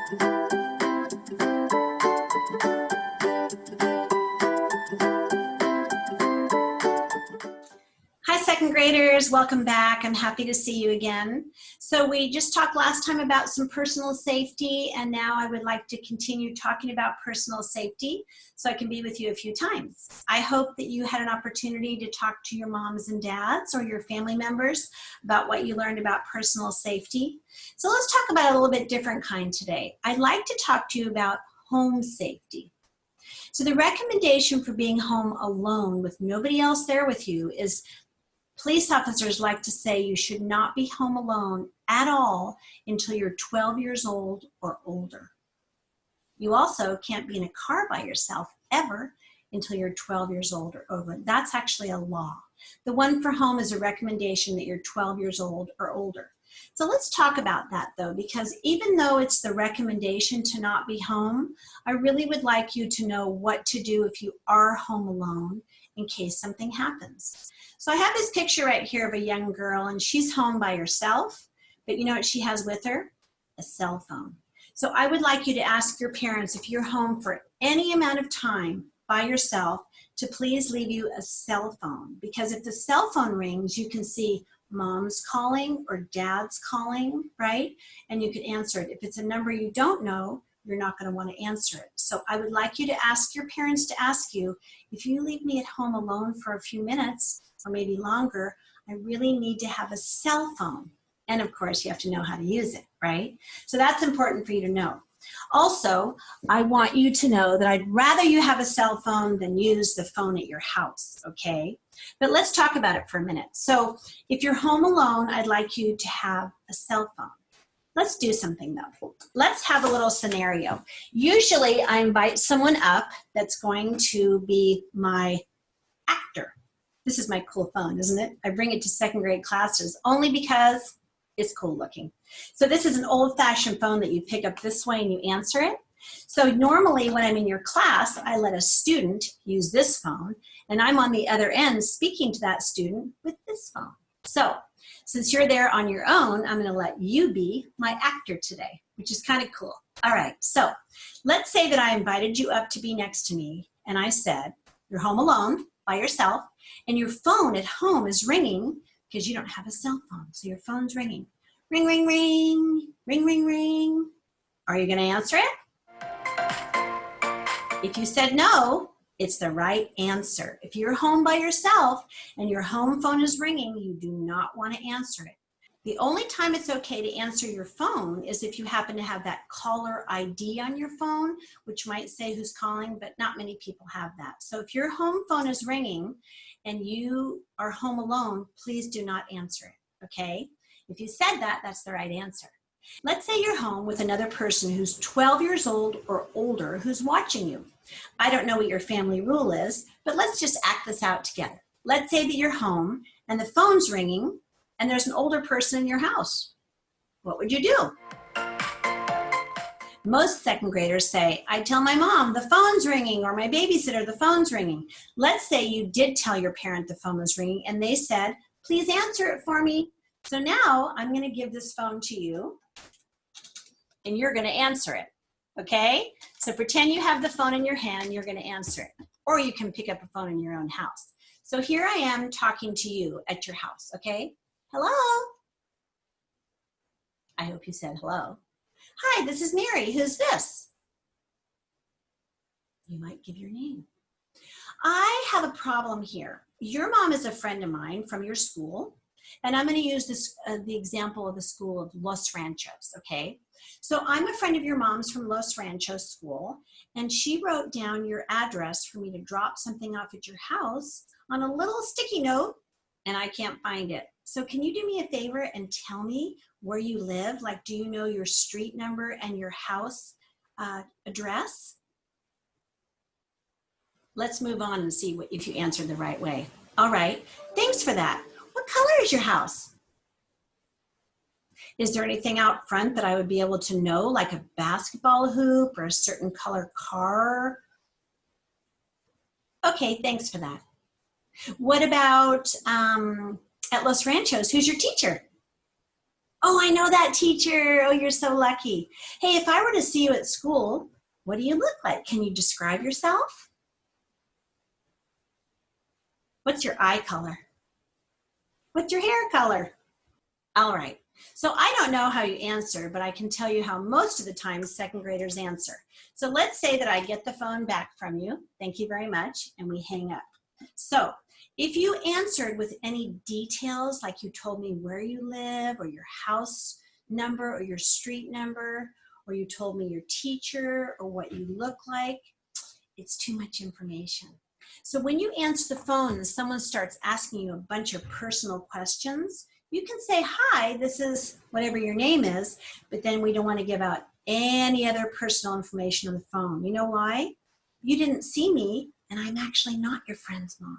Hi, second graders, welcome back. I'm happy to see you again. So we just talked last time about some personal safety, and now I would like to continue talking about personal safety so I can be with you a few times. I hope that you had an opportunity to talk to your moms and dads or your family members about what you learned about personal safety. So let's talk about a little bit different kind today. I'd like to talk to you about home safety. So the recommendation for being home alone with nobody else there with you is police officers like to say you should not be home alone at all until you're 12 years old or older. You also can't be in a car by yourself ever until you're 12 years old or over. That's actually a law. The one for home is a recommendation that you're 12 years old or older. So let's talk about that though, because even though it's the recommendation to not be home, I really would like you to know what to do if you are home alone in case something happens. So I have this picture right here of a young girl, and she's home by herself, but you know what she has with her? A cell phone. So I would like you to ask your parents, if you're home for any amount of time by yourself, to please leave you a cell phone, because if the cell phone rings, you can see mom's calling or dad's calling, right? And you can answer it. If it's a number you don't know, you're not going to want to answer it. So I would like you to ask your parents to ask you, if you leave me at home alone for a few minutes or maybe longer, I really need to have a cell phone. And of course, you have to know how to use it, right? So that's important for you to know. Also, I want you to know that I'd rather you have a cell phone than use the phone at your house, okay? But let's talk about it for a minute. So if you're home alone, I'd like you to have a cell phone. Let's do something though. Let's have a little scenario. Usually I invite someone up that's going to be my actor. This is my cool phone, isn't it? I bring it to second grade classes only because it's cool looking. So this is an old-fashioned phone that you pick up this way and you answer it. So normally when I'm in your class, I let a student use this phone, and I'm on the other end speaking to that student with this phone. So since you're there on your own, I'm going to let you be my actor today, which is kind of cool. All right, so let's say that I invited you up to be next to me, and I said, you're home alone by yourself, and your phone at home is ringing because you don't have a cell phone, so your phone's ringing. Ring, ring, ring, ring, ring, ring. Are you going to answer it? If you said no, it's the right answer. If you're home by yourself and your home phone is ringing, you do not want to answer it. The only time it's okay to answer your phone is if you happen to have that caller ID on your phone, which might say who's calling, but not many people have that. So if your home phone is ringing and you are home alone, please do not answer it, okay? If you said that, that's the right answer. Let's say you're home with another person who's 12 years old or older who's watching you. I don't know what your family rule is, but let's just act this out together. Let's say that you're home and the phone's ringing and there's an older person in your house. What would you do? Most second graders say, I tell my mom the phone's ringing, or my babysitter the phone's ringing. Let's say you did tell your parent the phone was ringing and they said, please answer it for me. So now I'm going to give this phone to you and you're going to answer it, okay? So pretend you have the phone in your hand, you're going to answer it. Or you can pick up a phone in your own house. So here I am talking to you at your house, okay? Hello? I hope you said hello. Hi, this is Mary. Who's this? You might give your name. I have a problem here. Your mom is a friend of mine from your school, and I'm going to use this the example of the school of Los Ranchos, okay? So I'm a friend of your mom's from Los Ranchos school, and she wrote down your address for me to drop something off at your house on a little sticky note, and I can't find it. So can you do me a favor and tell me where you live? Like, do you know your street number and your house address? Let's move on and see if you answered the right way. All right, thanks for that. What color is your house? Is there anything out front that I would be able to know, like a basketball hoop or a certain color car? Okay, thanks for that. What about at Los Ranchos, who's your teacher? Oh, I know that teacher. Oh, you're so lucky. Hey, if I were to see you at school, what do you look like? Can you describe yourself? What's your eye color? What's your hair color? All right. So I don't know how you answer, but I can tell you how most of the time second graders answer. So let's say that I get the phone back from you. Thank you very much. And we hang up. So if you answered with any details, like you told me where you live or your house number or your street number, or you told me your teacher or what you look like, it's too much information. So when you answer the phone and someone starts asking you a bunch of personal questions, you can say, hi, this is whatever your name is, but then we don't want to give out any other personal information on the phone. You know why? You didn't see me, and I'm actually not your friend's mom.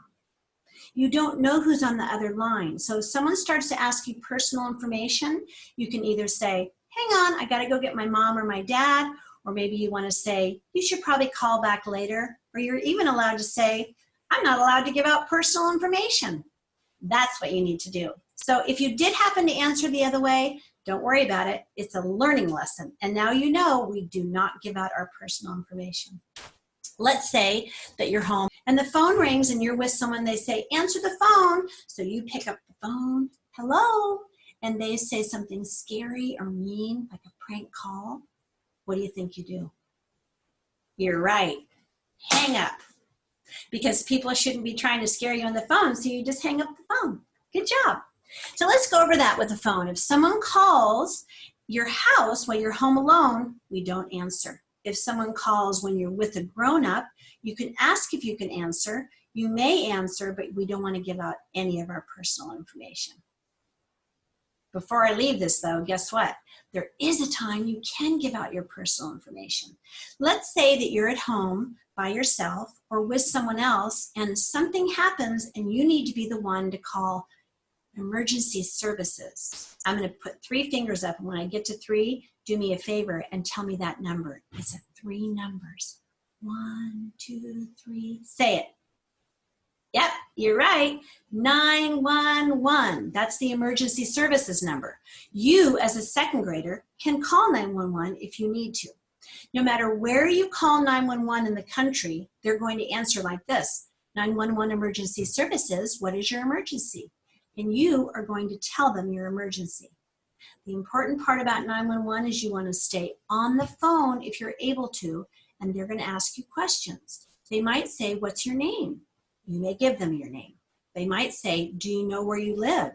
You don't know who's on the other line. So if someone starts to ask you personal information, you can either say, hang on, I got to go get my mom or my dad, or maybe you want to say, you should probably call back later, or you're even allowed to say, I'm not allowed to give out personal information. That's what you need to do. So if you did happen to answer the other way, don't worry about it. It's a learning lesson. And now you know we do not give out our personal information. Let's say that you're home and the phone rings and you're with someone, they say, answer the phone. So you pick up the phone, hello, and they say something scary or mean, like a prank call. What do you think you do? You're right, hang up. Because people shouldn't be trying to scare you on the phone, so you just hang up the phone. Good job. So let's go over that with the phone. If someone calls your house while you're home alone, we don't answer. If someone calls when you're with a grown-up, you can ask if you can answer. You may answer, but we don't want to give out any of our personal information. Before I leave this though, guess what? There is a time you can give out your personal information. Let's say that you're at home by yourself or with someone else and something happens and you need to be the one to call emergency services. I'm going to put 3 fingers up, and when I get to 3, do me a favor and tell me that number. It's a 3 numbers. 1, 2, 3. Say it. Yep, you're right. 911. That's the emergency services number. You, as a second grader, can call 911 if you need to. No matter where you call 911 in the country, they're going to answer like this. 911 emergency services, what is your emergency? And you are going to tell them your emergency. The important part about 911 is you want to stay on the phone if you're able to, and they're going to ask you questions. They might say, what's your name? You may give them your name. They might say, do you know where you live?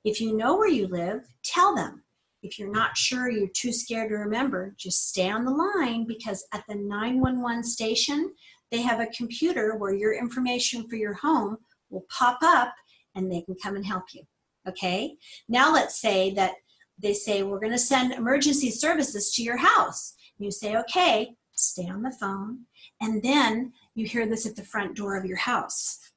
If you know where you live, tell them. If you're not sure, you're too scared to remember, just stay on the line, because at the 911 station, they have a computer where your information for your home will pop up and they can come and help you, okay? Now let's say that they say, we're gonna send emergency services to your house. You say, okay, stay on the phone, and then you hear this at the front door of your house.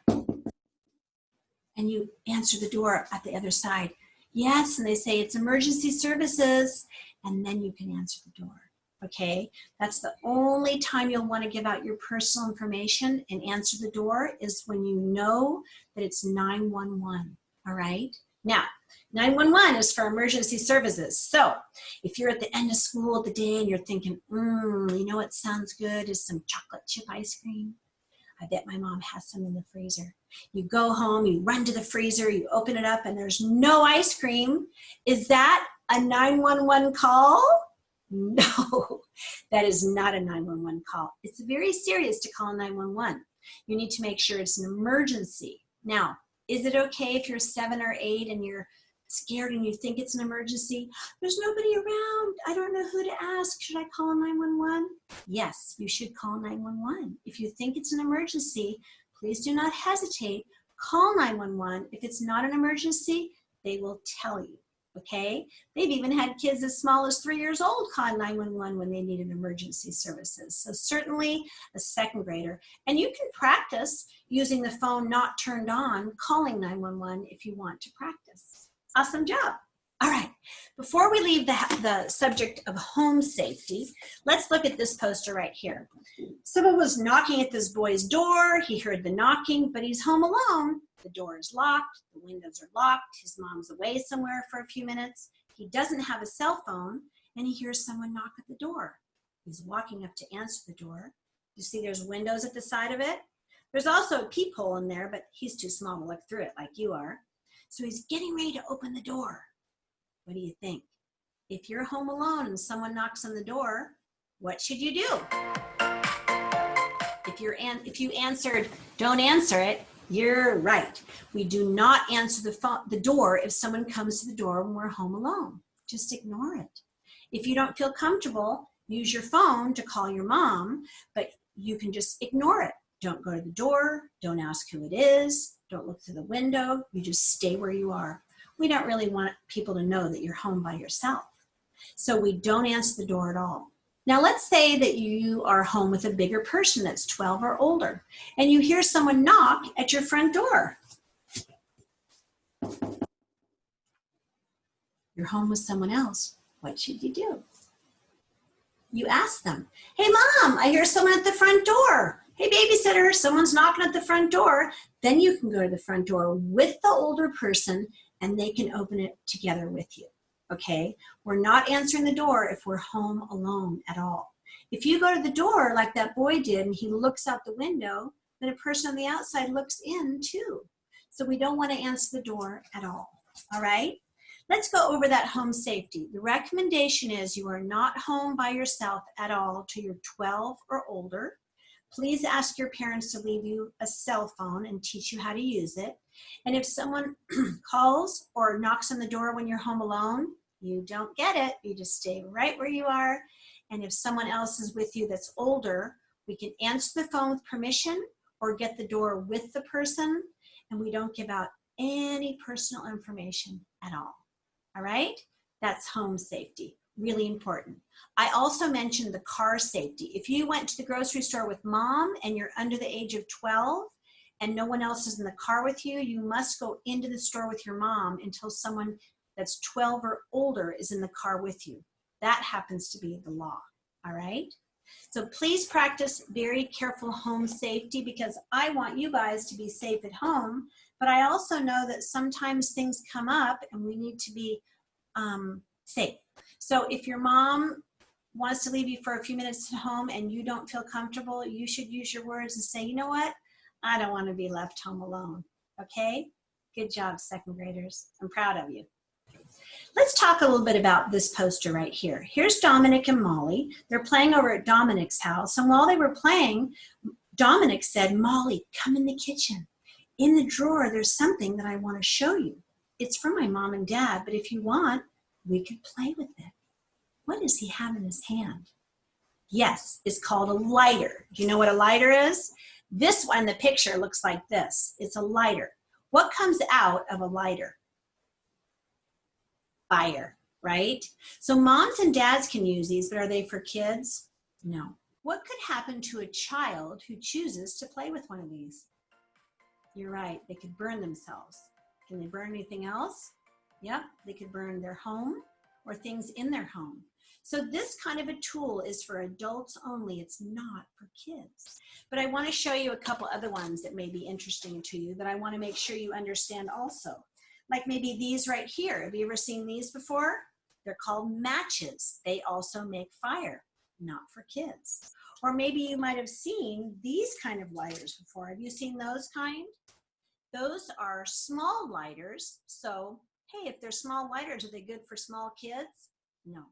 And you answer the door at the other side. Yes, and they say it's emergency services, and then you can answer the door, okay? That's the only time you'll want to give out your personal information and answer the door is when you know that it's 911, all right? Now, 911 is for emergency services. So if you're at the end of school of the day and you're thinking, you know what sounds good is some chocolate chip ice cream. I bet my mom has some in the freezer. You go home, you run to the freezer, you open it up, and there's no ice cream. Is that a 911 call? No, that is not a 911 call. It's very serious to call 911. You need to make sure it's an emergency. Now, is it okay if you're 7 or 8 and you're scared and you think it's an emergency? There's nobody around. I don't know who to ask. Should I call 911? Yes, you should call 911. If you think it's an emergency, please do not hesitate. Call 911. If it's not an emergency, they will tell you, okay? They've even had kids as small as 3 years old call 911 when they needed emergency services. So certainly a second grader. And you can practice using the phone not turned on, calling 911 if you want to practice. Awesome job. All right, before we leave the subject of home safety, let's look at this poster right here. Someone was knocking at this boy's door. He heard the knocking, but he's home alone. The door is locked, the windows are locked, his mom's away somewhere for a few minutes, he doesn't have a cell phone, and he hears someone knock at the door. He's walking up to answer the door. You see there's windows at the side of it? There's also a peephole in there, but he's too small to look through it like you are. So he's getting ready to open the door. What do you think? If you're home alone and someone knocks on the door, what should you do? If you answered, don't answer it, you're right. We do not answer the door if someone comes to the door when we're home alone. Just ignore it. If you don't feel comfortable, use your phone to call your mom, but you can just ignore it. Don't go to the door, don't ask who it is, don't look through the window, you just stay where you are. We don't really want people to know that you're home by yourself. So we don't answer the door at all. Now let's say that you are home with a bigger person that's 12 or older, and you hear someone knock at your front door. You're home with someone else. What should you do? You ask them, hey mom, I hear someone at the front door. Hey babysitter, someone's knocking at the front door. Then you can go to the front door with the older person and they can open it together with you. Okay, we're not answering the door if we're home alone at all. If you go to the door like that boy did and he looks out the window, then a person on the outside looks in too. So we don't want to answer the door at all. All right, let's go over that home safety. The recommendation is you are not home by yourself at all till you're 12 or older. Please ask your parents to leave you a cell phone and teach you how to use it. And if someone calls or knocks on the door when you're home alone, you don't get it. You just stay right where you are. And if someone else is with you that's older, we can answer the phone with permission or get the door with the person. And we don't give out any personal information at all. All right? That's home safety. Really important. I also mentioned the car safety. If you went to the grocery store with mom and you're under the age of 12 and no one else is in the car with you, you must go into the store with your mom until someone that's 12 or older is in the car with you. That happens to be the law, all right? So please practice very careful home safety because I want you guys to be safe at home, but I also know that sometimes things come up and we need to be safe. So if your mom wants to leave you for a few minutes at home and you don't feel comfortable, you should use your words and say, you know what? I don't want to be left home alone. Okay? Good job, second graders. I'm proud of you. Let's talk a little bit about this poster right here. Here's Dominic and Molly. They're playing over at Dominic's house. And while they were playing, Dominic said, Molly, come in the kitchen. In the drawer, there's something that I want to show you. It's from my mom and dad, but if you want, we could play with it. What does he have in his hand? Yes, it's called a lighter. Do you know what a lighter is? This one, the picture looks like this. It's a lighter. What comes out of a lighter? Fire, right? So moms and dads can use these, but are they for kids? No. What could happen to a child who chooses to play with one of these? You're right, they could burn themselves. Can they burn anything else? Yep, they could burn their home or things in their home. So this kind of a tool is for adults only. It's not for kids. But I want to show you a couple other ones that may be interesting to you that I want to make sure you understand also. Like maybe these right here. Have you ever seen these before? They're called matches. They also make fire, not for kids. Or maybe you might have seen these kind of lighters before. Have you seen those kind? Those are small lighters. So, hey, if they're small lighters, are they good for small kids? No.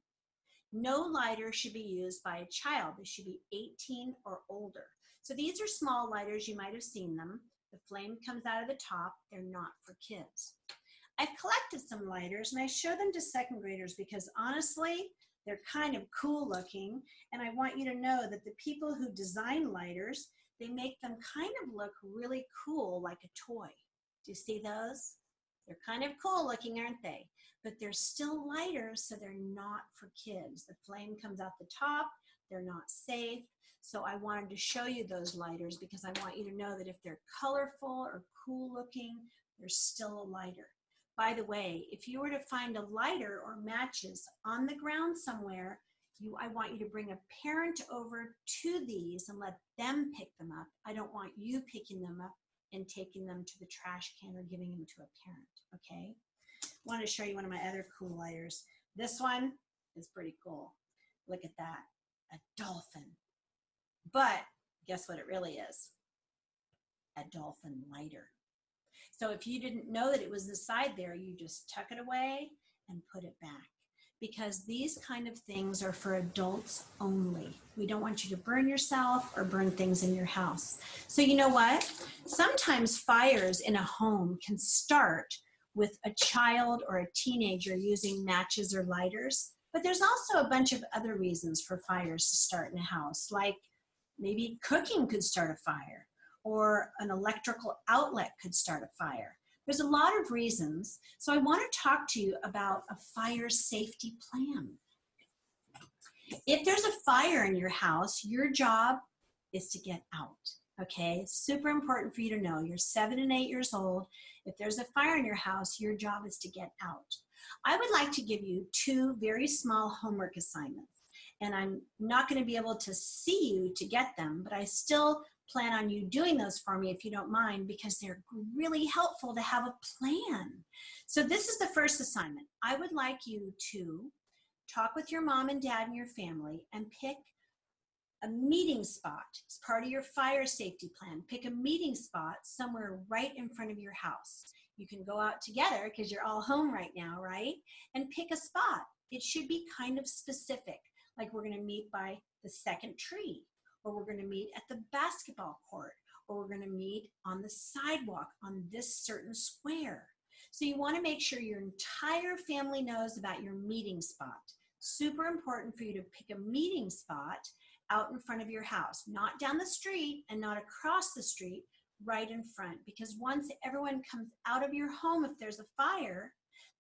No lighter should be used by a child. They should be 18 or older. So these are small lighters. You might have seen them. The flame comes out of the top. They're not for kids. I've collected some lighters and I show them to second graders because honestly, they're kind of cool looking. And I want you to know that the people who design lighters, they make them kind of look really cool like a toy. Do you see those? They're kind of cool looking, aren't they? But they're still lighters, so they're not for kids. The flame comes out the top. They're not safe. So I wanted to show you those lighters because I want you to know that if they're colorful or cool looking, they're still a lighter. By the way, if you were to find a lighter or matches on the ground somewhere, I want you to bring a parent over to these and let them pick them up. I don't want you picking them up and taking them to the trash can or giving them to a parent, okay? I want to show you one of my other cool lighters. This one is pretty cool. Look at that, a dolphin. But guess what it really is? A dolphin lighter. So if you didn't know that it was the side there, you just tuck it away and put it back. Because these kind of things are for adults only. We don't want you to burn yourself or burn things in your house. So you know what? Sometimes fires in a home can start with a child or a teenager using matches or lighters, but there's also a bunch of other reasons for fires to start in a house, like maybe cooking could start a fire, or an electrical outlet could start a fire. There's a lot of reasons. So I want to talk to you about a fire safety plan. If there's a fire in your house, your job is to get out. Okay, it's super important for you to know. You're 7 and 8 years old. If there's a fire in your house, your job is to get out. I would like to give you 2 very small homework assignments. And I'm not going to be able to see you to get them, but I still plan on you doing those for me if you don't mind, because they're really helpful to have a plan. So this is the first assignment. I would like you to talk with your mom and dad and your family and pick a meeting spot. It's part of your fire safety plan. Pick a meeting spot somewhere right in front of your house. You can go out together because you're all home right now, right? And pick a spot. It should be kind of specific, like we're going to meet by the second tree, or we're going to meet at the basketball court, or we're going to meet on the sidewalk on this certain square. So you want to make sure your entire family knows about your meeting spot. Super important for you to pick a meeting spot out in front of your house, not down the street and not across the street, right in front. Because once everyone comes out of your home, if there's a fire,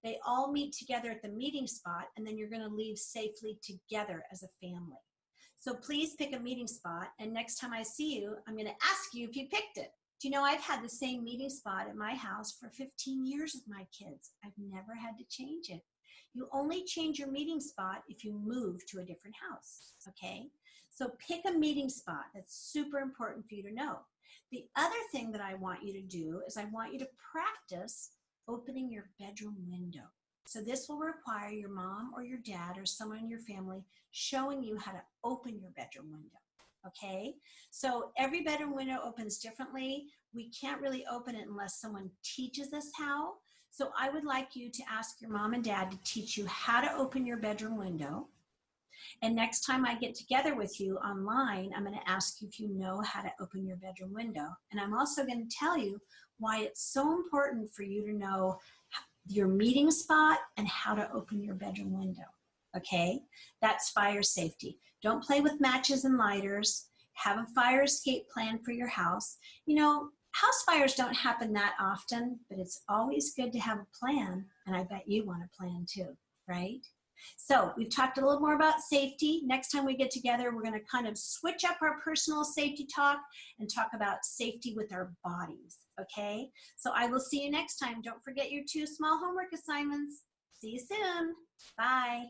they all meet together at the meeting spot, and then you're going to leave safely together as a family. So please pick a meeting spot, and next time I see you, I'm going to ask you if you picked it. Do you know I've had the same meeting spot at my house for 15 years with my kids. I've never had to change it. You only change your meeting spot if you move to a different house, okay? So pick a meeting spot. That's super important for you to know. The other thing that I want you to do is I want you to practice opening your bedroom window. So this will require your mom or your dad or someone in your family showing you how to open your bedroom window, okay? So every bedroom window opens differently. We can't really open it unless someone teaches us how. So I would like you to ask your mom and dad to teach you how to open your bedroom window. And next time I get together with you online, I'm going to ask you if you know how to open your bedroom window. And I'm also going to tell you why it's so important for you to know your meeting spot and how to open your bedroom window, okay? That's fire safety. Don't play with matches and lighters. Have a fire escape plan for your house. You know, house fires don't happen that often, but it's always good to have a plan, and I bet you want a plan too, right? So we've talked a little more about safety. Next time we get together, we're going to kind of switch up our personal safety talk and talk about safety with our bodies, okay? So I will see you next time. Don't forget your 2 small homework assignments. See you soon. Bye.